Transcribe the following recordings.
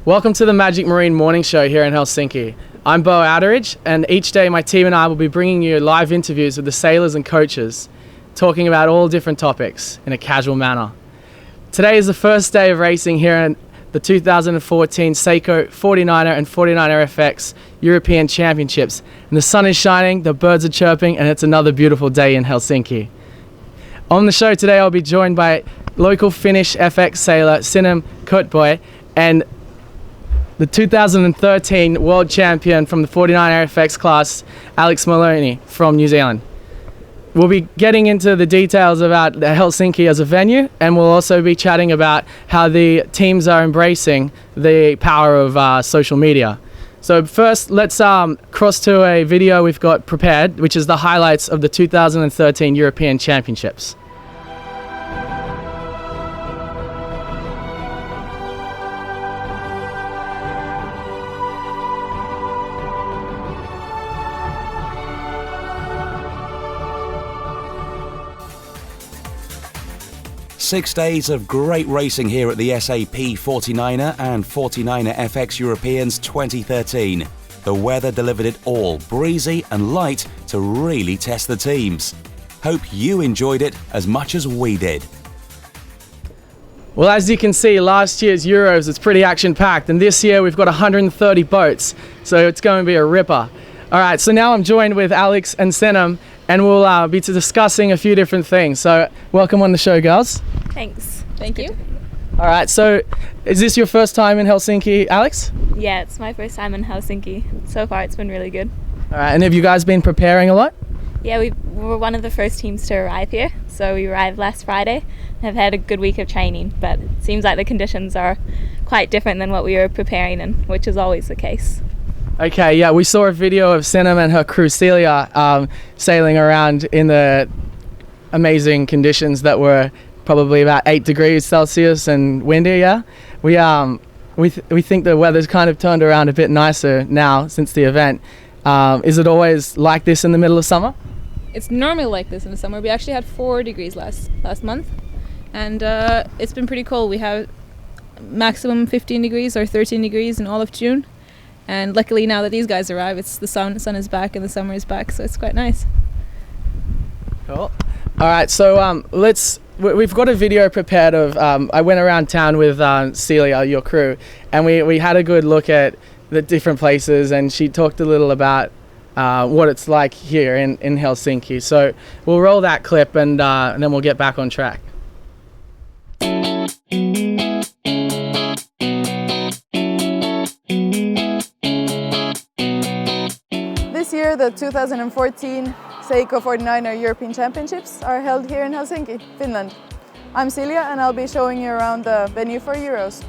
Welcome to the Magic Marine Morning Show here in Helsinki. I'm Beau Outteridge, and each day my team and I will be bringing you live interviews with the sailors and coaches, talking about all different topics in a casual manner. Today is the first day of racing here in the 2014 Seiko 49er and 49er FX European Championships. And the sun is shining, the birds are chirping, and it's another beautiful day in Helsinki. On the show today, I'll be joined by local Finnish FX sailor Sinem Kurtbay and the 2013 world champion from the 49er FX class, Alex Maloney from New Zealand. We'll be getting into the details about Helsinki as a venue, and we'll also be chatting about how the teams are embracing the power of social media. So first, let's cross to a video we've got prepared, which is the highlights of the 2013 European Championships. 6 days of great racing here at the SAP 49er and 49er FX Europeans 2013. The weather delivered it all, breezy and light to really test the teams. Hope you enjoyed it as much as we did. Well, as you can see, last year's Euros was pretty action-packed, and this year we've got 130 boats, so it's going to be a ripper. All right, so now I'm joined with Alex and Sinem, and we'll be discussing a few different things. So welcome on the show, girls. Thanks. Thank you. All right, so is this your first time in Helsinki, Alex? Yeah, it's my first time in Helsinki. So far it's been really good. All right, and have you guys been preparing a lot? Yeah, we were one of the first teams to arrive here. So we arrived last Friday and have had a good week of training, but it seems like the conditions are quite different than what we were preparing in, which is always the case. Okay, yeah, we saw a video of Sinem and her crew Celia sailing around in the amazing conditions that were probably about 8 degrees Celsius and windy. Yeah, we think the weather's kind of turned around a bit nicer now since the event. Is it always like this in the middle of summer? It's normally like this in the summer. We actually had 4 degrees last month, and it's been pretty cold. We have maximum 15 degrees or 13 degrees in all of June. And luckily now that these guys arrive, it's the sun is back and the summer is back, so it's quite nice. Cool. All right, so we've got a video prepared of, I went around town with Celia, your crew, and we had a good look at the different places, and she talked a little about what it's like here in Helsinki. So we'll roll that clip and then we'll get back on track. This year, the 2014 Seiko 49er European Championships are held here in Helsinki, Finland. I'm Celia, and I'll be showing you around the venue for Euros.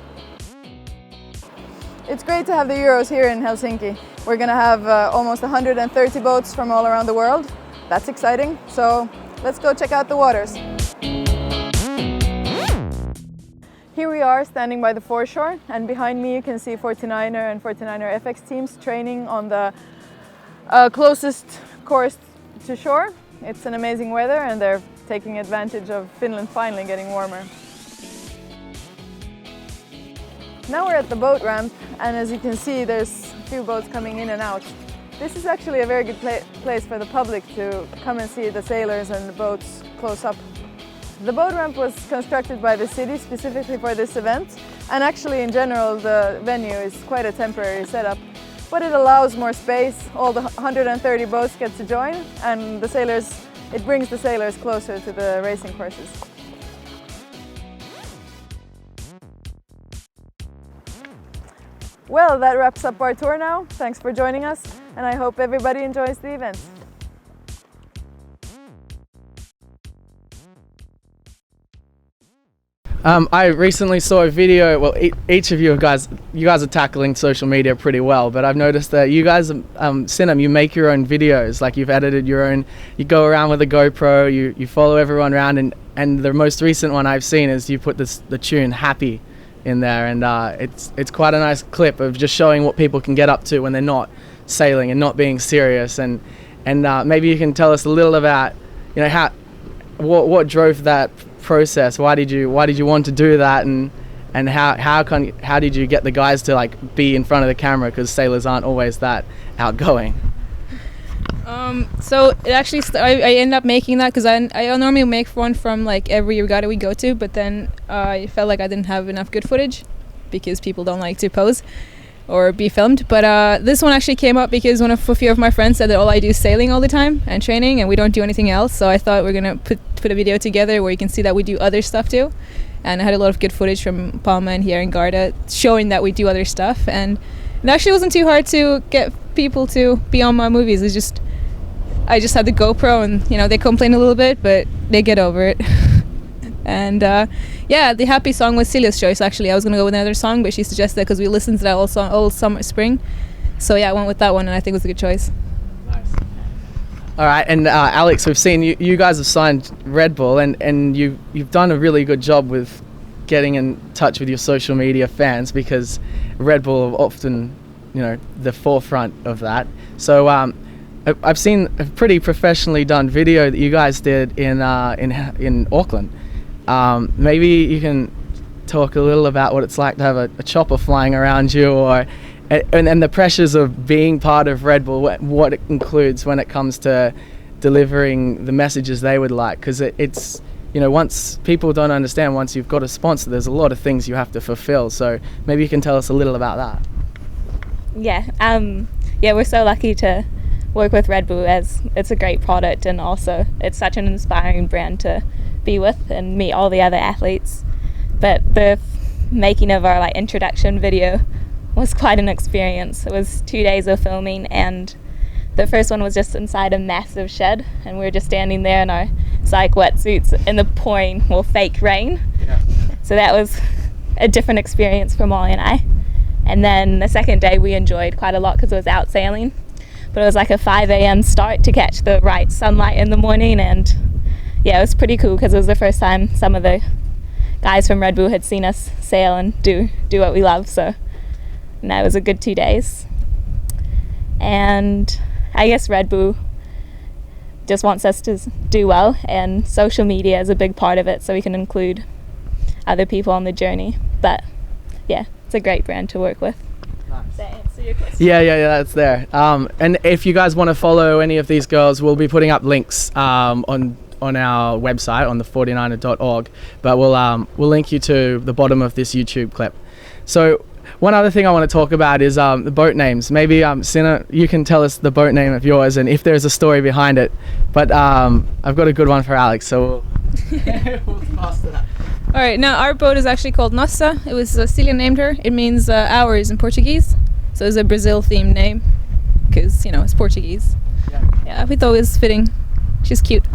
It's great to have the Euros here in Helsinki. We're going to have almost 130 boats from all around the world. That's exciting, so let's go check out the waters. Here we are standing by the foreshore, and behind me you can see 49er and 49er FX teams training on the closest course to shore. It's an amazing weather, and they're taking advantage of Finland finally getting warmer. Now we're at the boat ramp, and as you can see, there's a few boats coming in and out. This is actually a very good place for the public to come and see the sailors and the boats close up. The boat ramp was constructed by the city specifically for this event, and actually in general the venue is quite a temporary setup. But it allows more space, all the 130 boats get to join, and it brings the sailors closer to the racing courses. Well, that wraps up our tour now. Thanks for joining us, and I hope everybody enjoys the event. I recently saw a video, well, each of you guys are tackling social media pretty well, but I've noticed that you guys, Sinem, you make your own videos, like you've edited your own, you go around with a GoPro, you follow everyone around, and the most recent one I've seen is you put the tune Happy in there, and it's quite a nice clip of just showing what people can get up to when they're not sailing and not being serious, and maybe you can tell us a little about, you know, what drove that process. Why did you want to do that, and and how did you get the guys to like be in front of the camera, because sailors aren't always that outgoing? So it actually I ended up making that because I normally make one from like every regatta we go to, but then I felt like I didn't have enough good footage because people don't like to pose or be filmed. But this one actually came up because a few of my friends said that all I do is sailing all the time and training, and we don't do anything else. So I thought we're gonna put a video together where you can see that we do other stuff too. And I had a lot of good footage from Palma and here in Garda showing that we do other stuff, and it actually wasn't too hard to get people to be on my movies. I just had the GoPro, and they complain a little bit, but they get over it. And the happy song was Celia's choice. Actually, I was gonna go with another song, but she suggested that because we listened to that all summer, spring. So yeah, I went with that one, and I think it was a good choice. Nice. All right, and Alex, we've seen you guys have signed Red Bull, and you've done a really good job with getting in touch with your social media fans, because Red Bull are often, the forefront of that. So I've seen a pretty professionally done video that you guys did in Auckland. Maybe you can talk a little about what it's like to have a chopper flying around you, and the pressures of being part of Red Bull, what it includes when it comes to delivering the messages they would like. Because it's, once people don't understand, once you've got a sponsor, there's a lot of things you have to fulfill. So maybe you can tell us a little about that. Yeah, we're so lucky to work with Red Bull, as it's a great product, and also it's such an inspiring brand to be with and meet all the other athletes. But the making of our introduction video was quite an experience. It was 2 days of filming, and the first one was just inside a massive shed, and we were just standing there in our wetsuits in the pouring, fake rain. Yeah. So that was a different experience for Molly and I. And then the second day we enjoyed quite a lot because it was out sailing. But it was like a 5 a.m. start to catch the right sunlight in the morning, and yeah, it was pretty cool because it was the first time some of the guys from Red Bull had seen us sail and do what we love. So it was a good 2 days. And I guess Red Bull just wants us to do well, and social media is a big part of it, so we can include other people on the journey. But yeah, it's a great brand to work with. Does that answer your question? Yeah, that's there. And if you guys want to follow any of these girls, we'll be putting up links on our website on the49er.org, but we'll link you to the bottom of this YouTube clip. So one other thing I want to talk about is the boat names. Maybe Sinem, you can tell us the boat name of yours and if there's a story behind it. But I've got a good one for Alex, so we'll pass to that. All right, now our boat is actually called Nossa. It was Celia named her. It means ours in Portuguese. So it's a Brazil-themed name because, it's Portuguese. Yeah, we thought it was fitting. She's cute.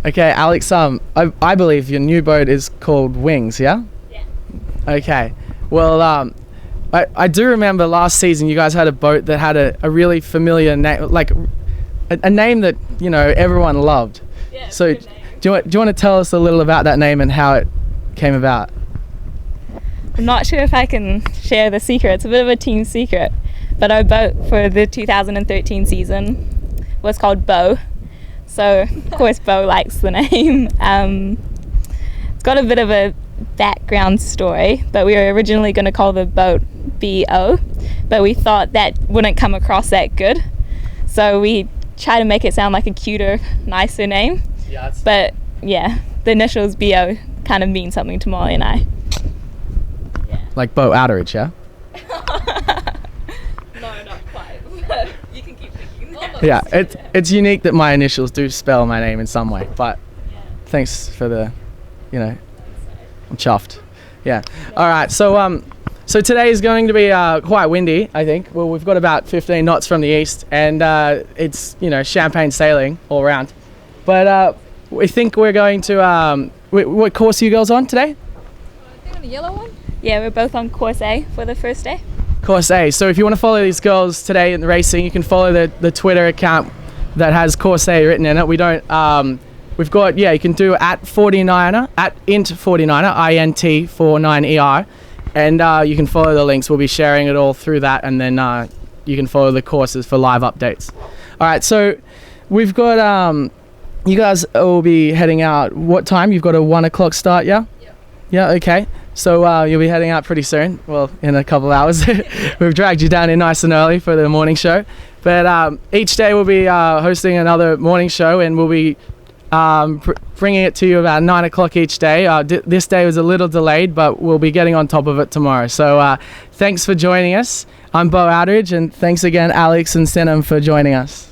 Okay, Alex, I believe your new boat is called Wings, yeah? Yeah. Okay. Well, I do remember last season you guys had a boat that had a really familiar name, like a name that, everyone loved. Yeah, so do you want to tell us a little about that name and how it came about? I'm not sure if I can share the secret. It's a bit of a team secret. But our boat for the 2013 season was called Beau. So, of course, Beau likes the name. It's got a bit of a background story, but we were originally going to call the boat B.O., but we thought that wouldn't come across that good. So we tried to make it sound like a cuter, nicer name. Yes. But yeah, the initials B.O. kind of mean something to Molly and I. Yeah. Like Beau Outteridge, yeah? No, not quite. You can keep thinking that. Yeah, it's unique that my initials do spell my name in some way, but thanks for the, I'm chuffed. Yeah. All right, so today is going to be quite windy, I think. Well, we've got about 15 knots from the east, and it's, champagne sailing all around. But we think we're going to, what course are you girls on today? I think on the yellow one. Yeah, we're both on course A for the first day. Course A. So if you want to follow these girls today in the racing, you can follow the Twitter account that has course A written in it. We don't, we've got, you can do at 49er, at int49er, INT49ER, and you can follow the links. We'll be sharing it all through that, and then you can follow the courses for live updates. All right, so we've got, you guys will be heading out, what time? You've got a 1 o'clock start, yeah? Yeah, okay. So you'll be heading out pretty soon. Well, in a couple hours. We've dragged you down here nice and early for the morning show. But each day we'll be hosting another morning show, and we'll be bringing it to you about 9 o'clock each day. This day was a little delayed, but we'll be getting on top of it tomorrow. So thanks for joining us. I'm Beau Outteridge, and thanks again, Alex and Sinem, for joining us.